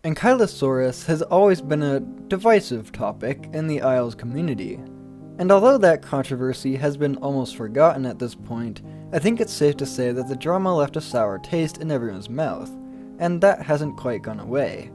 Ankylosaurus has always been a divisive topic in the Isles community, and although that controversy has been almost forgotten at this point, I think it's safe to say that the drama left a sour taste in everyone's mouth, and that hasn't quite gone away.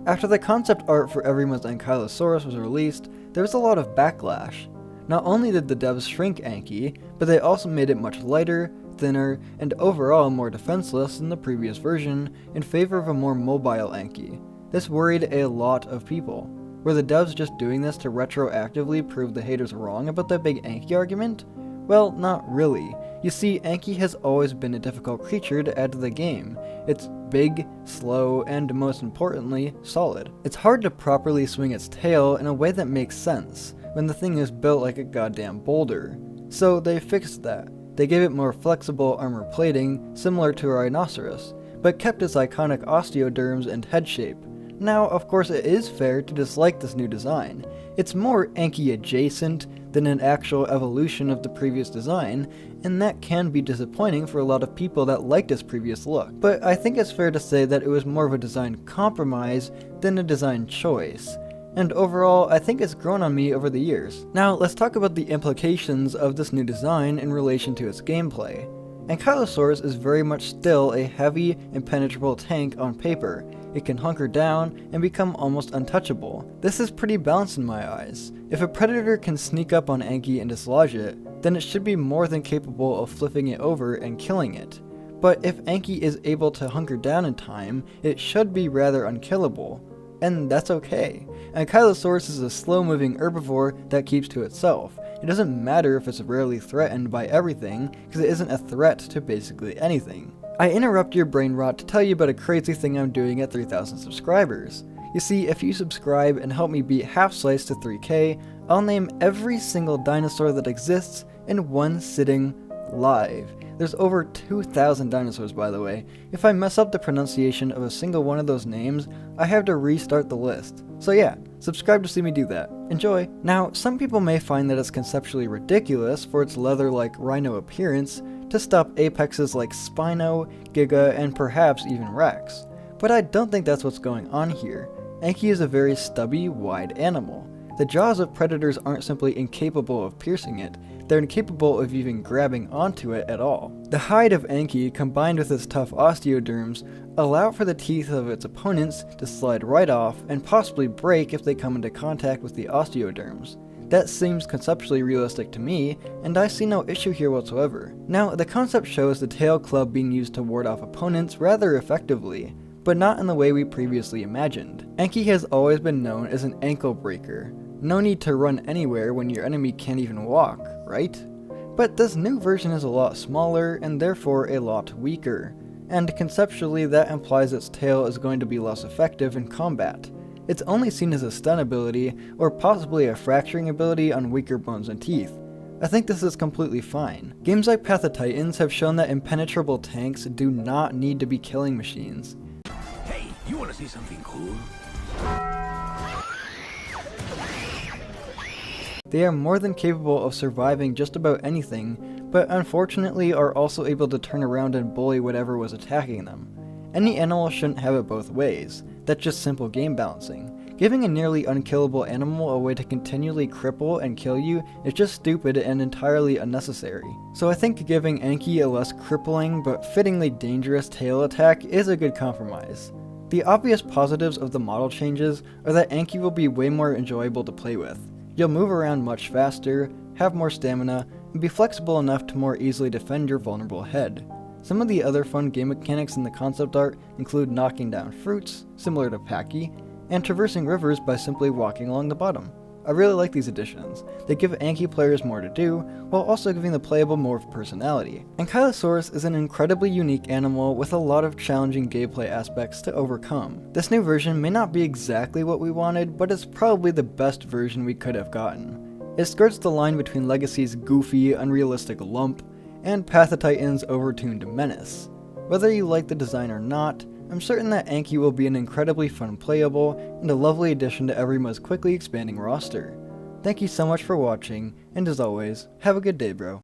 After the concept art for Evrima's Ankylosaurus was released, there was a lot of backlash. Not only did the devs shrink Anky, but they also made it much lighter, thinner, and overall more defenseless than the previous version in favor of a more mobile Anky. This worried a lot of people. Were the devs just doing this to retroactively prove the haters wrong about the big Anky argument? Well, not really. You see, Anky has always been a difficult creature to add to the game. It's big, slow, and most importantly, solid. It's hard to properly swing its tail in a way that makes sense, when the thing is built like a goddamn boulder. So they fixed that. They gave it more flexible armor plating, similar to a rhinoceros, but kept its iconic osteoderms and head shape. Now, of course, it is fair to dislike this new design. It's more Anky adjacent than an actual evolution of the previous design, and that can be disappointing for a lot of people that liked its previous look. But I think it's fair to say that it was more of a design compromise than a design choice. And overall, I think it's grown on me over the years. Now, let's talk about the implications of this new design in relation to its gameplay. Ankylosaurus is very much still a heavy, impenetrable tank on paper. It can hunker down and become almost untouchable. This is pretty balanced in my eyes. If a predator can sneak up on Anky and dislodge it, then it should be more than capable of flipping it over and killing it. But if Anky is able to hunker down in time, it should be rather unkillable. And that's okay. Ankylosaurus is a slow-moving herbivore that keeps to itself. It doesn't matter if it's rarely threatened by everything, because it isn't a threat to basically anything. I interrupt your brain rot to tell you about a crazy thing I'm doing at 3,000 subscribers. You see, if you subscribe and help me beat Half Slice to 3K, I'll name every single dinosaur that exists in one sitting live. There's over 2,000 dinosaurs, by the way. If I mess up the pronunciation of a single one of those names, I have to restart the list. So yeah, subscribe to see me do that. Enjoy! Now, some people may find that it's conceptually ridiculous for its leather-like rhino appearance to stop apexes like Spino, Giga, and perhaps even Rex. But I don't think that's what's going on here. Anky is a very stubby, wide animal. The jaws of predators aren't simply incapable of piercing it, they're incapable of even grabbing onto it at all. The hide of Anky, combined with its tough osteoderms, allow for the teeth of its opponents to slide right off and possibly break if they come into contact with the osteoderms. That seems conceptually realistic to me, and I see no issue here whatsoever. Now, the concept shows the tail club being used to ward off opponents rather effectively, but not in the way we previously imagined. Anky has always been known as an ankle breaker. No need to run anywhere when your enemy can't even walk, right? But this new version is a lot smaller and therefore a lot weaker, and conceptually that implies its tail is going to be less effective in combat. It's only seen as a stun ability, or possibly a fracturing ability on weaker bones and teeth. I think this is completely fine. Games like Path of Titans have shown that impenetrable tanks do not need to be killing machines. Hey, you wanna see something cool? They are more than capable of surviving just about anything, but unfortunately are also able to turn around and bully whatever was attacking them. Any animal shouldn't have it both ways. That's just simple game balancing. Giving a nearly unkillable animal a way to continually cripple and kill you is just stupid and entirely unnecessary. So I think giving Anky a less crippling but fittingly dangerous tail attack is a good compromise. The obvious positives of the model changes are that Anky will be way more enjoyable to play with. You'll move around much faster, have more stamina, and be flexible enough to more easily defend your vulnerable head. Some of the other fun game mechanics in the concept art include knocking down fruits, similar to Packy, and traversing rivers by simply walking along the bottom. I really like these additions. They give Anky players more to do, while also giving the playable more of personality. Ankylosaurus is an incredibly unique animal with a lot of challenging gameplay aspects to overcome. This new version may not be exactly what we wanted, but it's probably the best version we could have gotten. It skirts the line between Legacy's goofy, unrealistic lump, and Path of Titan's overtuned menace. Whether you like the design or not, I'm certain that Anky will be an incredibly fun playable and a lovely addition to Evrima's quickly expanding roster. Thank you so much for watching, and as always, have a good day, bro.